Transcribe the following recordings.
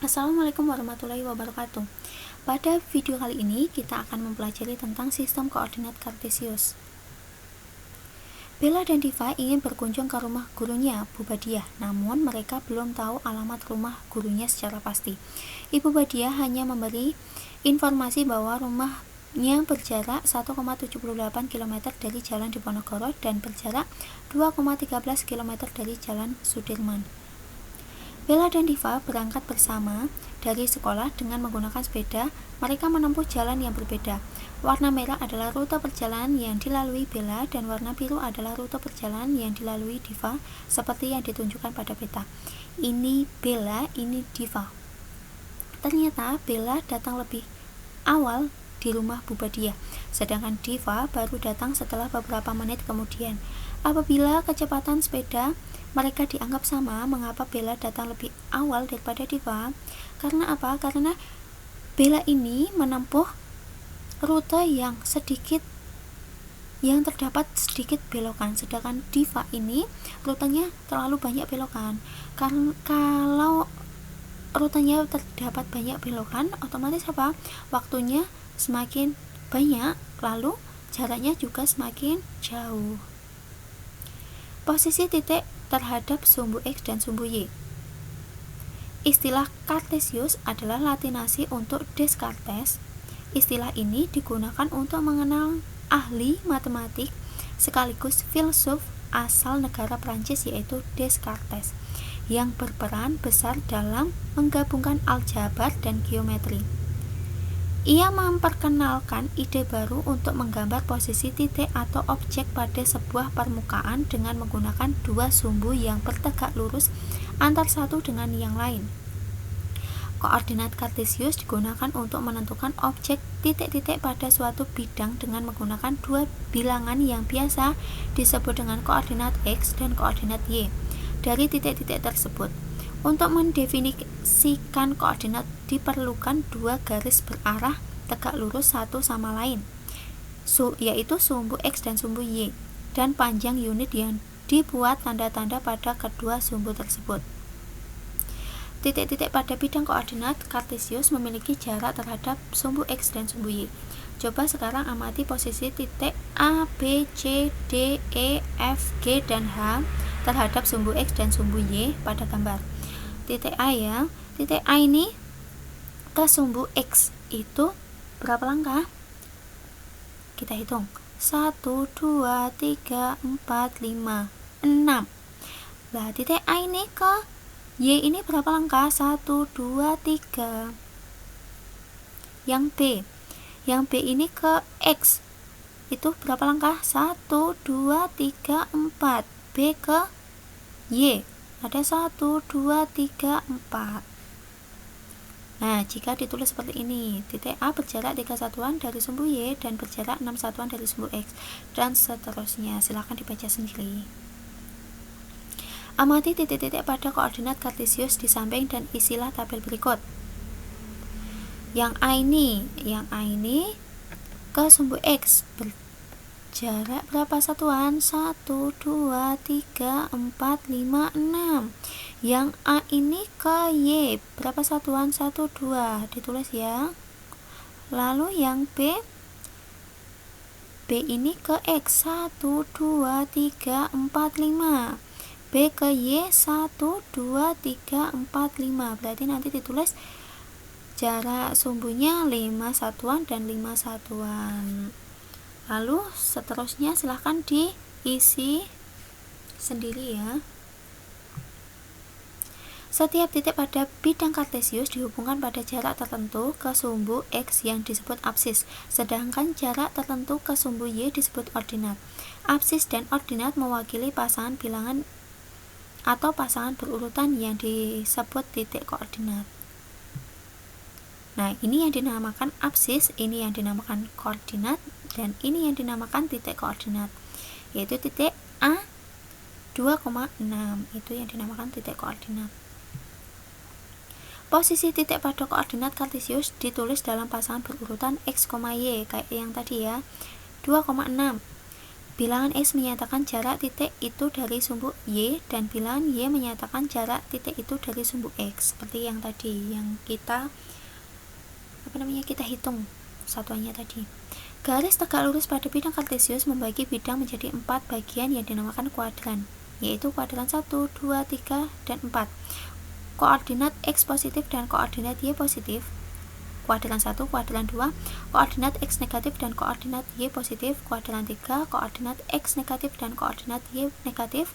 Assalamualaikum warahmatullahi wabarakatuh. Pada video kali ini kita akan mempelajari tentang sistem koordinat Kartesius. Bella dan Diva ingin berkunjung ke rumah gurunya, Bu Badiah, namun mereka belum tahu alamat rumah gurunya secara pasti. Ibu Badiah hanya memberi informasi bahwa rumahnya berjarak 1,78 km dari Jalan Diponegoro dan berjarak 2,13 km dari Jalan Sudirman. Bella dan Diva berangkat bersama dari sekolah dengan menggunakan sepeda. Mereka menempuh jalan yang berbeda. Warna merah adalah rute perjalanan yang dilalui Bella dan warna biru adalah rute perjalanan yang dilalui Diva seperti yang ditunjukkan pada peta. Ini Bella, ini Diva. Ternyata Bella datang lebih awal di rumah Bu Badiah, sedangkan Diva baru datang setelah beberapa menit kemudian. Apabila kecepatan sepeda mereka dianggap sama, mengapa Bella datang lebih awal daripada Diva? Karena apa? Karena Bella ini menempuh rute yang terdapat sedikit belokan, sedangkan Diva ini rutenya terlalu banyak belokan. Kalau rutenya terdapat banyak belokan, otomatis apa? Waktunya semakin banyak, lalu jaraknya juga semakin jauh. Posisi titik terhadap sumbu X dan sumbu Y. Istilah Kartesius adalah latinasi untuk Descartes. Istilah ini digunakan untuk mengenal ahli matematik sekaligus filsuf asal negara Prancis yaitu Descartes, yang berperan besar dalam menggabungkan aljabar dan geometri. Ia memperkenalkan ide baru untuk menggambar posisi titik atau objek pada sebuah permukaan dengan menggunakan dua sumbu yang bertegak lurus antar satu dengan yang lain. Koordinat Kartesius digunakan untuk menentukan objek titik-titik pada suatu bidang dengan menggunakan dua bilangan yang biasa disebut dengan koordinat X dan koordinat Y dari titik-titik tersebut. Untuk mendefinisikan koordinat diperlukan dua garis berarah tegak lurus satu sama lain, yaitu sumbu X dan sumbu Y, dan panjang unit yang dibuat tanda-tanda pada kedua sumbu tersebut. Titik-titik pada bidang koordinat Kartesius memiliki jarak terhadap sumbu X dan sumbu Y. Coba sekarang amati posisi titik A, B, C, D, E, F, G, dan H terhadap sumbu X dan sumbu Y pada gambar. Titik A ya, titik A ini ke sumbu X itu berapa langkah? Kita hitung 1, 2, 3, 4, 5, 6. Nah, titik A ini ke Y ini berapa langkah? 1, 2, 3. Yang B ini ke X itu berapa langkah? 1, 2, 3, 4. B ke Y ada 1, 2, 3, 4. Nah, jika ditulis seperti ini, titik A berjarak 3 satuan dari sumbu Y dan berjarak 6 satuan dari sumbu X, dan seterusnya. Silahkan dibaca sendiri. Amati titik-titik pada koordinat Kartesius di samping dan isilah tabel berikut. Yang A ini ke sumbu X berjarak berapa satuan? 1, 2, 3, 4, 5, 6. Yang A ini ke Y berapa satuan? 1, 2. Ditulis ya. Lalu yang B ini ke X 1, 2, 3, 4, 5. B ke Y 1, 2, 3, 4, 5. Berarti nanti ditulis jarak sumbunya 5 satuan dan 5 satuan. Lalu seterusnya silahkan diisi sendiri ya. Setiap titik pada bidang Kartesius dihubungkan pada jarak tertentu ke sumbu X yang disebut apsis, sedangkan jarak tertentu ke sumbu Y disebut ordinat. Apsis dan ordinat mewakili pasangan bilangan atau pasangan berurutan yang disebut titik koordinat. Nah, ini yang dinamakan apsis, ini yang dinamakan koordinat, dan ini yang dinamakan titik koordinat, yaitu titik A 2,6, itu yang dinamakan titik koordinat. Posisi titik pada koordinat Kartesius ditulis dalam pasangan berurutan X, Y, kayak yang tadi ya, 2,6. bilangan X menyatakan jarak titik itu dari sumbu Y, dan bilangan Y menyatakan jarak titik itu dari sumbu X, seperti yang tadi yang kita kita hitung satuannya tadi. Garis tegak lurus pada bidang kartesius membagi bidang menjadi 4 bagian yang dinamakan kuadran, yaitu kuadran 1, 2, 3, dan 4. Koordinat X positif dan koordinat Y positif. Kuadran 1, kuadran 2, koordinat X negatif dan koordinat Y positif. Kuadran 3, koordinat X negatif dan koordinat Y negatif.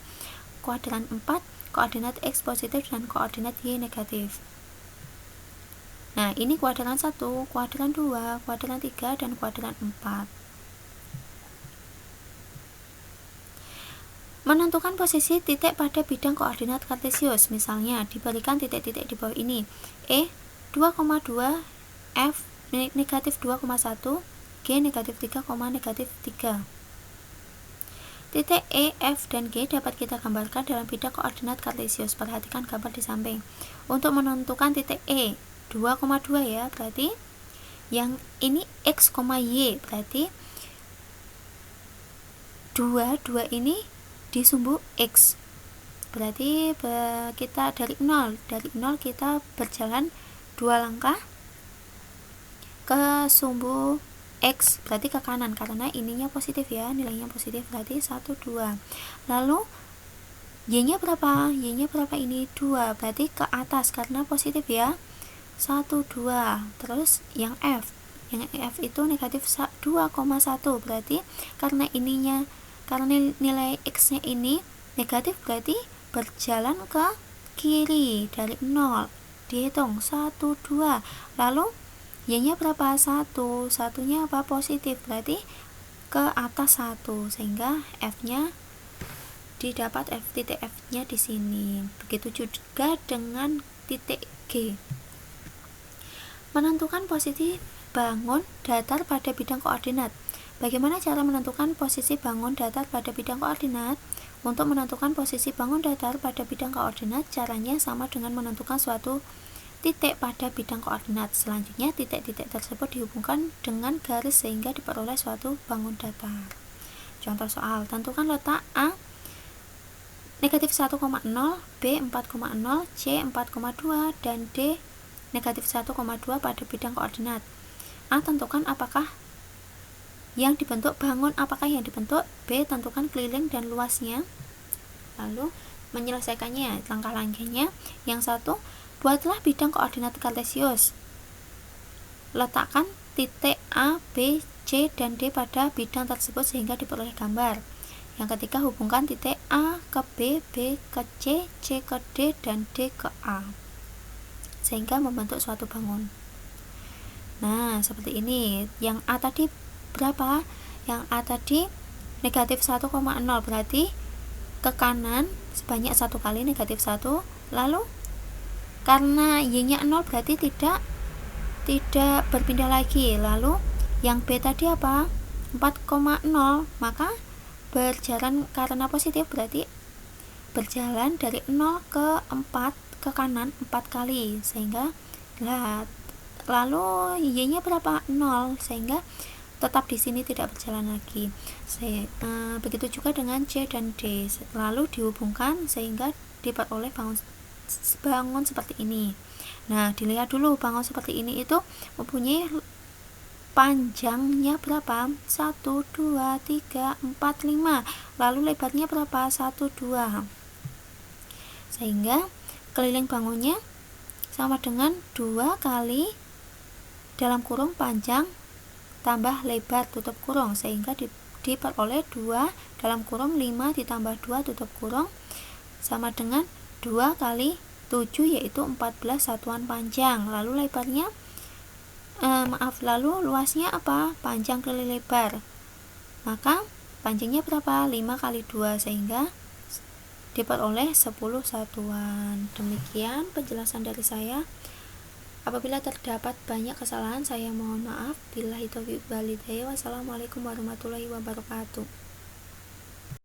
Kuadran 4, koordinat X positif dan koordinat Y negatif. Nah, ini kuadran 1, kuadran 2, kuadran 3, dan kuadran 4. Menentukan posisi titik pada bidang koordinat kartesius, misalnya diberikan titik-titik di bawah ini. E 2,2, F negatif 2,1, G negatif 3, negatif 3. Titik E, F, dan G dapat kita gambarkan dalam bidang koordinat kartesius. Perhatikan gambar di samping. Untuk menentukan titik E 2,2 ya, berarti yang ini X, Y, berarti 2 ini di sumbu X, berarti kita dari 0 kita berjalan 2 langkah ke sumbu X, berarti ke kanan karena ininya positif ya, nilainya positif, berarti 1, 2. Lalu Y nya berapa? Y nya berapa? Ini 2, berarti ke atas karena positif ya, 1, 2. Terus yang F itu negatif 2,1, berarti karena nilai X nya ini negatif, berarti berjalan ke kiri dari 0, dihitung 1, 2. Lalu Y nya berapa? 1, satunya apa? Positif, berarti ke atas 1, sehingga F nya didapat titik F nya di sini. Begitu juga dengan titik G. Menentukan posisi bangun datar pada bidang koordinat. Bagaimana cara menentukan posisi bangun datar pada bidang koordinat? Untuk menentukan posisi bangun datar pada bidang koordinat, caranya sama dengan menentukan suatu titik pada bidang koordinat. Selanjutnya, titik-titik tersebut dihubungkan dengan garis sehingga diperoleh suatu bangun datar. Contoh soal, tentukan letak A negatif 1,0, B 4,0, C 4,2, dan D negatif 1,2 pada bidang koordinat. A, tentukan apakah yang dibentuk bangun, apakah yang dibentuk. B, tentukan keliling dan luasnya. Lalu menyelesaikannya, langkah-langkahnya. Yang 1, buatlah bidang koordinat kartesius. Letakkan titik A, B, C, dan D pada bidang tersebut sehingga diperoleh gambar. Yang ketiga, hubungkan titik A ke B, B ke C, C ke D, dan D ke A sehingga membentuk suatu bangun. Nah, seperti ini. Yang A tadi berapa? Yang A tadi negatif 1,0, berarti ke kanan sebanyak 1 kali negatif 1. Lalu karena Y nya 0, berarti tidak berpindah lagi. Lalu yang B tadi apa? 4,0, maka berjalan karena positif, berarti berjalan dari 0 ke 4 ke kanan 4 kali, sehingga lalu Y nya berapa? 0, sehingga tetap di sini tidak berjalan lagi. Begitu juga dengan C dan D, lalu dihubungkan sehingga diperoleh bangun seperti ini. Nah, dilihat dulu bangun seperti ini itu mempunyai panjangnya berapa? 1, 2, 3, 4, 5. Lalu lebarnya berapa? 1, 2. Sehingga keliling bangunnya sama dengan 2 kali dalam kurung panjang tambah lebar tutup kurung, sehingga diperoleh 2 dalam kurung 5 ditambah 2 tutup kurung sama dengan 2 kali 7, yaitu 14 satuan panjang. Lalu lebarnya lalu luasnya apa? Panjang kali lebar, maka panjangnya berapa? 5 kali 2, sehingga diperoleh 10 satuan. Demikian penjelasan dari saya. Apabila terdapat banyak kesalahan, saya mohon maaf. Billahi taufiq wal hidayah. Wassalamualaikum warahmatullahi wabarakatuh.